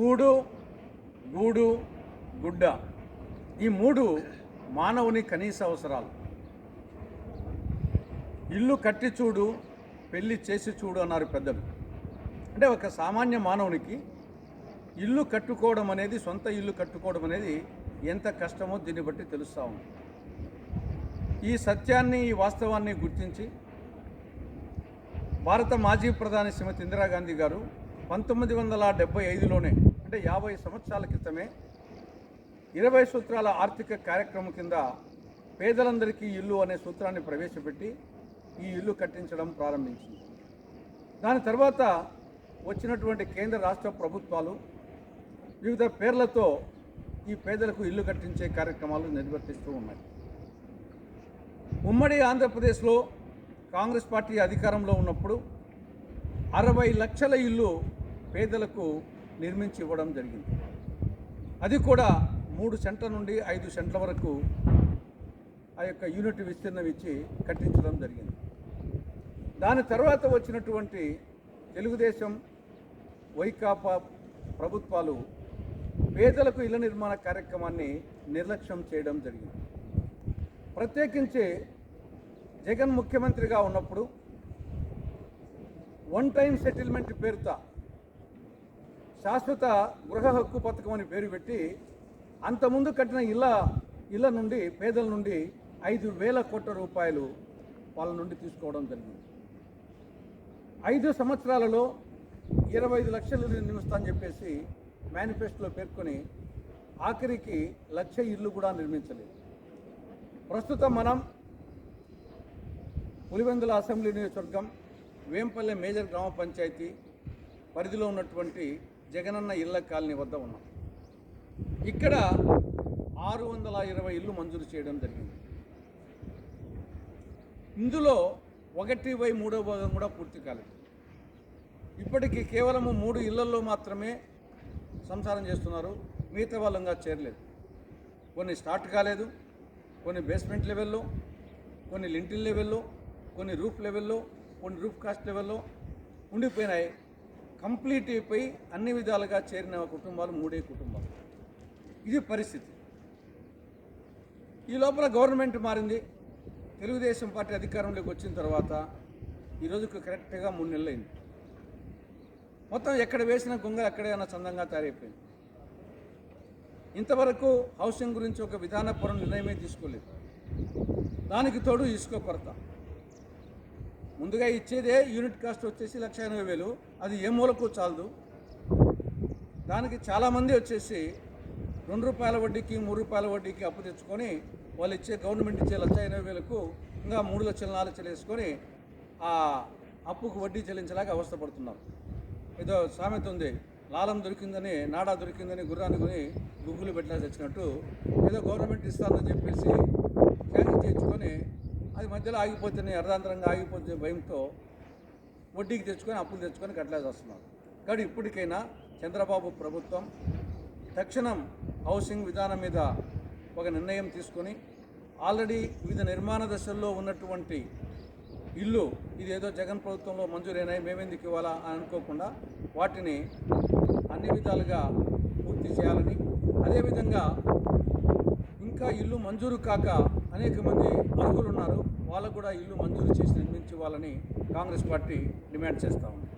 కూడు, గూడు, గుడ్డ ఈ మూడు మానవుని కనీస అవసరాలు. ఇల్లు కట్టి చూడు, పెళ్లి చేసి చూడు అన్నారు పెద్దలు. అంటే ఒక సామాన్య మానవునికి ఇల్లు కట్టుకోవడం అనేది, సొంత ఇల్లు కట్టుకోవడం అనేది ఎంత కష్టమో దీన్ని బట్టి తెలుస్తూ ఉంది. ఈ సత్యాన్ని, ఈ వాస్తవాన్ని గుర్తించి భారత మాజీ ప్రధాని శ్రీమతి ఇందిరాగాంధీ గారు 1975లోనే, అంటే 50 సంవత్సరాల క్రితమే 20 సూత్రాల ఆర్థిక కార్యక్రమం కింద పేదలందరికీ ఇల్లు అనే సూత్రాన్ని ప్రవేశపెట్టి ఈ ఇల్లు కట్టించడం ప్రారంభించింది. దాని తర్వాత వచ్చినటువంటి కేంద్ర రాష్ట్ర ప్రభుత్వాలు వివిధ పేర్లతో ఈ పేదలకు ఇల్లు కట్టించే కార్యక్రమాలు నిర్వర్తిస్తూ ఉన్నాయి. ఉమ్మడి ఆంధ్రప్రదేశ్లో కాంగ్రెస్ పార్టీ అధికారంలో ఉన్నప్పుడు 60 లక్షల ఇల్లు పేదలకు నిర్మించి ఇవ్వడం జరిగింది. అది కూడా 3 సెంట్ల నుండి 5 సెంట్ల వరకు ఆ యొక్క యూనిట్ విస్తీర్ణం ఇచ్చి కట్టించడం జరిగింది. దాని తర్వాత వచ్చినటువంటి తెలుగుదేశం, వైకాపా ప్రభుత్వాలు పేదలకు ఇళ్ల నిర్మాణ కార్యక్రమాన్ని నిర్లక్ష్యం చేయడం జరిగింది. ప్రత్యేకించి జగన్ ముఖ్యమంత్రిగా ఉన్నప్పుడు వన్ టైం సెటిల్మెంట్ పేరుతో శాశ్వత గృహ హక్కు పథకం అని పేరు పెట్టి అంతకుముందు కట్టిన ఇళ్ల నుండి, పేదల నుండి 5,000 కోట్ల రూపాయలు వాళ్ళ నుండి తీసుకోవడం జరిగింది. 5 సంవత్సరాలలో 25 లక్షలు నిర్మిస్తామని చెప్పేసి మేనిఫెస్టోలో పేర్కొని ఆఖరికి 1,00,000 ఇళ్ళు కూడా నిర్మించలేదు. ప్రస్తుతం మనం పులివెందుల అసెంబ్లీ నియోజకవర్గం వేంపల్లె మేజర్ గ్రామ పంచాయతీ పరిధిలో ఉన్నటువంటి జగనన్న ఇళ్ల కాలనీ వద్ద ఉన్నాం. ఇక్కడ 620 ఇళ్ళు మంజూరు చేయడం జరిగింది. ఇందులో 1/3 భాగం కూడా పూర్తి కాలేదు. ఇప్పటికీ కేవలం 3 ఇళ్లలో మాత్రమే సంసారం చేస్తున్నారు, మిగతా వాళ్ళంగా చేరలేదు. కొన్ని స్టార్ట్ కాలేదు, కొన్ని బేస్మెంట్ లెవెల్లో, కొన్ని లింటిల్ లెవెల్లో, కొన్ని రూఫ్ లెవెల్లో, కొన్ని రూఫ్ కాస్ట్ లెవెల్లో ఉండిపోయినాయి. కంప్లీట్ అయిపోయి అన్ని విధాలుగా చేరిన కుటుంబాలు 3 కుటుంబాలు. ఇది పరిస్థితి. ఈ లోపల గవర్నమెంట్ మారింది. తెలుగుదేశం పార్టీ అధికారంలోకి వచ్చిన తర్వాత ఈరోజుకు కరెక్ట్గా 3 నెలలు అయింది. మొత్తం ఎక్కడ వేసిన గొంగ అక్కడే అన్న చందంగా తయారైపోయింది. ఇంతవరకు హౌసింగ్ గురించి ఒక విధానపరం నిర్ణయమే తీసుకోలేదు. దానికి తోడు ఇసుక కొరత. ముందుగా ఇచ్చేదే యూనిట్ కాస్ట్ వచ్చేసి 1,80,000. అది ఏ మూలకు చాలదు. దానికి చాలామంది వచ్చేసి ₹2 వడ్డీకి, ₹3 వడ్డీకి అప్పు తెచ్చుకొని వాళ్ళు ఇచ్చే, గవర్నమెంట్ ఇచ్చే 1,80,000కు ఇంకా 3 లక్షలు 4 లక్షలు వేసుకొని ఆ అప్పుకు వడ్డీ చెల్లించలేక అవస్థపడుతున్నారు. ఏదో సామెత ఉంది, లాలం దొరికిందని, నాడా దొరికిందని గుర్రాన్ని కొని గుగ్గులు పెట్టలా తెచ్చినట్టు ఏదో గవర్నమెంట్ ఇస్తానని చెప్పేసి క్యారీ చేయించుకొని అది మధ్యలో ఆగిపోతేనే, అర్ధాంతరంగా ఆగిపోతే భయంతో వడ్డీకి తెచ్చుకొని, అప్పులు తెచ్చుకొని కట్టలేసి వస్తున్నారు. కాబట్టి ఇప్పటికైనా చంద్రబాబు ప్రభుత్వం తక్షణం హౌసింగ్ విధానం మీద ఒక నిర్ణయం తీసుకొని ఆల్రెడీ వివిధ నిర్మాణ దశల్లో ఉన్నటువంటి ఇల్లు, ఇదేదో జగన్ ప్రభుత్వంలో మంజూరైనాయి మేమెందుకు ఇవ్వాలా అని అనుకోకుండా వాటిని అన్ని విధాలుగా పూర్తి చేయాలని, అదేవిధంగా ఇంకా ఇల్లు మంజూరు కాక అనేక మంది అర్హులు ఉన్నారు, వాళ్ళకు కూడా ఇల్లు మంజూరు చేసి నిర్మించి ఇవ్వాలని కాంగ్రెస్ పార్టీ డిమాండ్ చేస్తూ ఉంది.